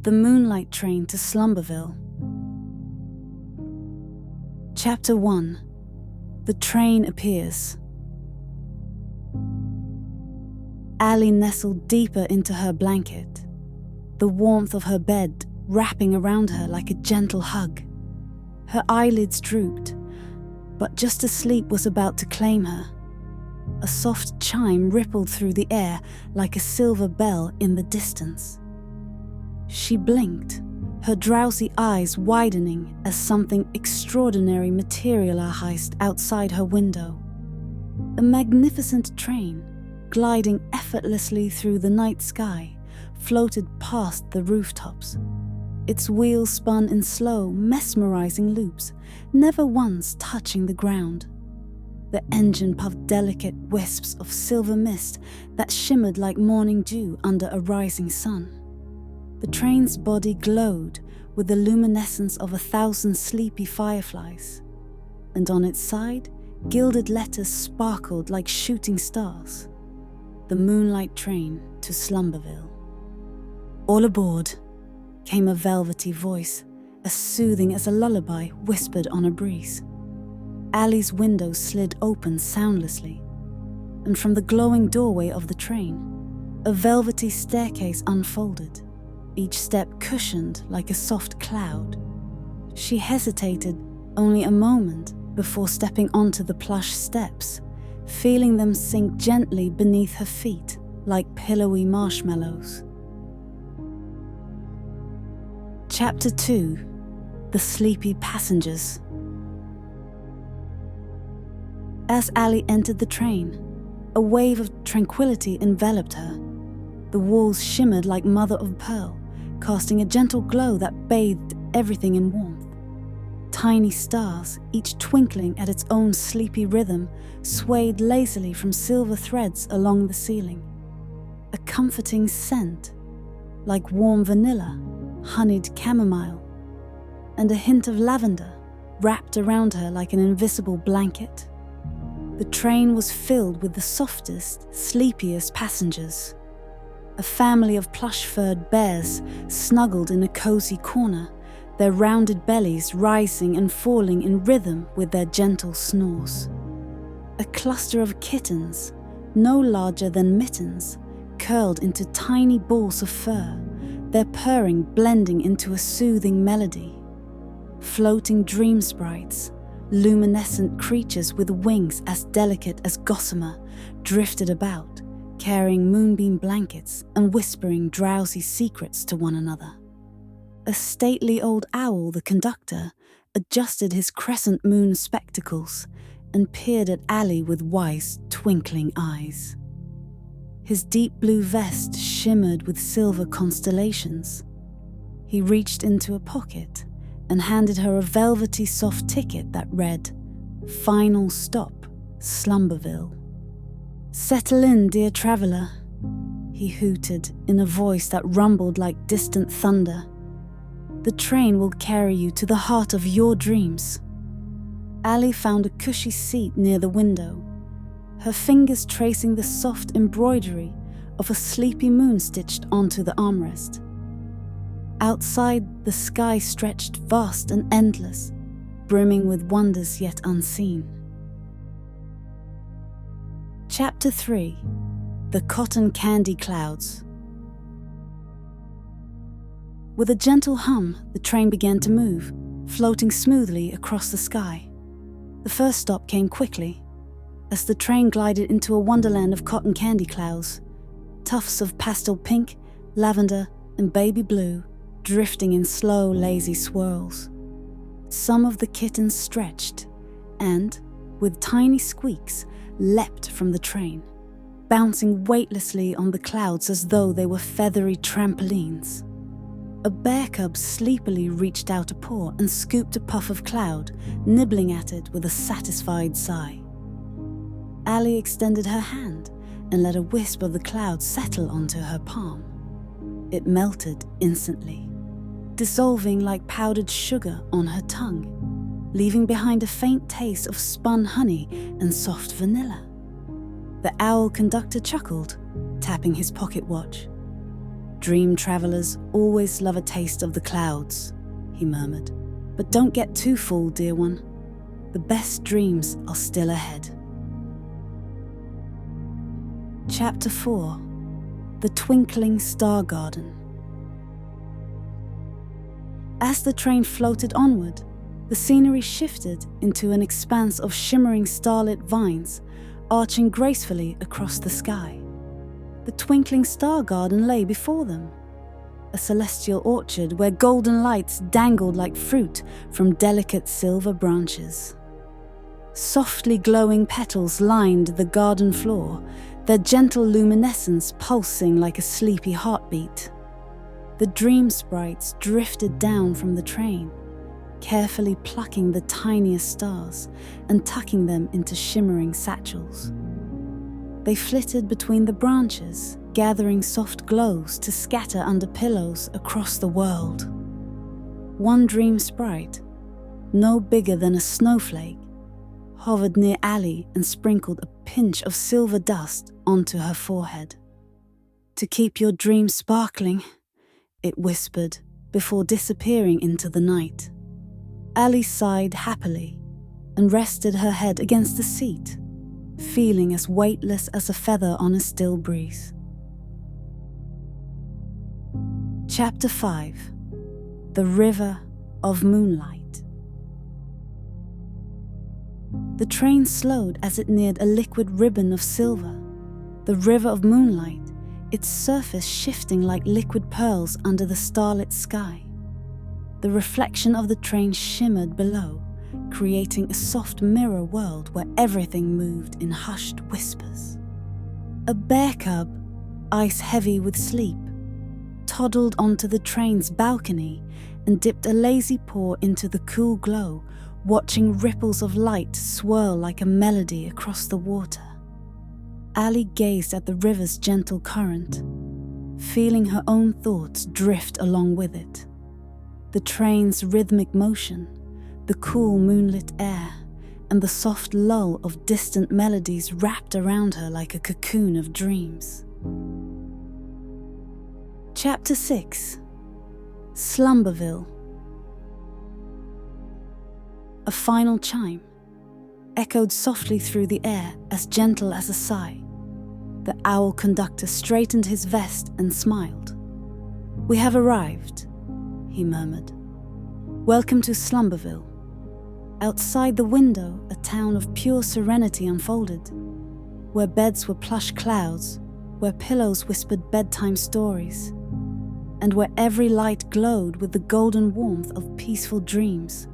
The Moonlight Train to Slumberville. Chapter 1. The Train Appears. Allie nestled deeper into her blanket, the warmth of her bed wrapping around her like a gentle hug. Her eyelids drooped, but just as sleep was about to claim her, a soft chime rippled through the air like a silver bell in the distance. She blinked, her drowsy eyes widening as something extraordinary materialized outside her window. A magnificent train, gliding effortlessly through the night sky, floated past the rooftops. Its wheels spun in slow, mesmerizing loops, never once touching the ground. The engine puffed delicate wisps of silver mist that shimmered like morning dew under a rising sun. The train's body glowed with the luminescence of 1,000 sleepy fireflies, and on its side, gilded letters sparkled like shooting stars. The Moonlight Train to Slumberville. "All aboard," came a velvety voice, as soothing as a lullaby whispered on a breeze. Allie's window slid open soundlessly, and from the glowing doorway of the train, a velvety staircase unfolded, each step cushioned like a soft cloud. She hesitated only a moment before stepping onto the plush steps, feeling them sink gently beneath her feet like pillowy marshmallows. Chapter 2. The Sleepy Passengers. As Allie entered the train, a wave of tranquility enveloped her. The walls shimmered like mother of pearl, casting a gentle glow that bathed everything in warmth. Tiny stars, each twinkling at its own sleepy rhythm, swayed lazily from silver threads along the ceiling. A comforting scent, like warm vanilla, honeyed chamomile, and a hint of lavender wrapped around her like an invisible blanket. The train was filled with the softest, sleepiest passengers. A family of plush-furred bears snuggled in a cozy corner, their rounded bellies rising and falling in rhythm with their gentle snores. A cluster of kittens, no larger than mittens, curled into tiny balls of fur, their purring blending into a soothing melody. Floating dream sprites, luminescent creatures with wings as delicate as gossamer, drifted about, carrying moonbeam blankets and whispering drowsy secrets to one another. A stately old owl, the conductor, adjusted his crescent moon spectacles and peered at Allie with wise, twinkling eyes. His deep blue vest shimmered with silver constellations. He reached into a pocket and handed her a velvety soft ticket that read, "Final stop, Slumberville." "Settle in, dear traveller," he hooted in a voice that rumbled like distant thunder. "The train will carry you to the heart of your dreams." Allie found a cushy seat near the window, her fingers tracing the soft embroidery of a sleepy moon stitched onto the armrest. Outside, the sky stretched vast and endless, brimming with wonders yet unseen. Chapter 3. The Cotton Candy Clouds. With a gentle hum, the train began to move, floating smoothly across the sky. The first stop came quickly, as the train glided into a wonderland of cotton candy clouds, tufts of pastel pink, lavender, and baby blue, drifting in slow, lazy swirls. Some of the kittens stretched and, with tiny squeaks, leapt from the train, bouncing weightlessly on the clouds as though they were feathery trampolines. A bear cub sleepily reached out a paw and scooped a puff of cloud, nibbling at it with a satisfied sigh. Allie extended her hand and let a wisp of the cloud settle onto her palm. It melted instantly, dissolving like powdered sugar on her tongue, leaving behind a faint taste of spun honey and soft vanilla. The owl conductor chuckled, tapping his pocket watch. Dream travelers always love a taste of the clouds, he murmured. But don't get too full, dear one. The best dreams are still ahead. Chapter 4. The Twinkling Star Garden. As the train floated onward, the scenery shifted into an expanse of shimmering starlit vines arching gracefully across the sky. The Twinkling Star Garden lay before them, a celestial orchard where golden lights dangled like fruit from delicate silver branches. Softly glowing petals lined the garden floor, their gentle luminescence pulsing like a sleepy heartbeat. The dream sprites drifted down from the train, carefully plucking the tiniest stars and tucking them into shimmering satchels. They flitted between the branches, gathering soft glows to scatter under pillows across the world. One dream sprite, no bigger than a snowflake, hovered near Allie and sprinkled a pinch of silver dust onto her forehead. "To keep your dreams sparkling," it whispered before disappearing into the night. Allie sighed happily and rested her head against the seat, feeling as weightless as a feather on a still breeze. Chapter 5. The River of Moonlight. The train slowed as it neared a liquid ribbon of silver, the River of Moonlight, its surface shifting like liquid pearls under the starlit sky. The reflection of the train shimmered below, creating a soft mirror world where everything moved in hushed whispers. A bear cub, ice-heavy with sleep, toddled onto the train's balcony and dipped a lazy paw into the cool glow, watching ripples of light swirl like a melody across the water. Allie gazed at the river's gentle current, feeling her own thoughts drift along with it. The train's rhythmic motion, the cool moonlit air, and the soft lull of distant melodies wrapped around her like a cocoon of dreams. Chapter 6. Slumberville. A final chime echoed softly through the air, as gentle as a sigh. The owl conductor straightened his vest and smiled. "We have arrived," he murmured. "Welcome to Slumberville." Outside the window, a town of pure serenity unfolded, where beds were plush clouds, where pillows whispered bedtime stories, and where every light glowed with the golden warmth of peaceful dreams.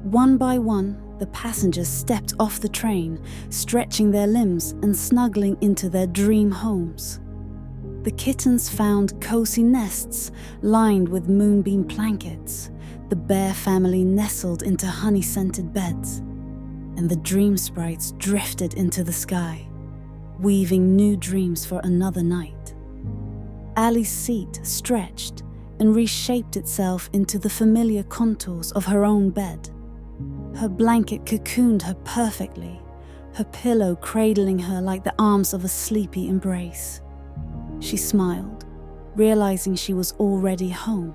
One by one, the passengers stepped off the train, stretching their limbs and snuggling into their dream homes. The kittens found cozy nests lined with moonbeam blankets. The bear family nestled into honey-scented beds, and the dream sprites drifted into the sky, weaving new dreams for another night. Allie's seat stretched and reshaped itself into the familiar contours of her own bed. Her blanket cocooned her perfectly, her pillow cradling her like the arms of a sleepy embrace. She smiled, realizing she was already home.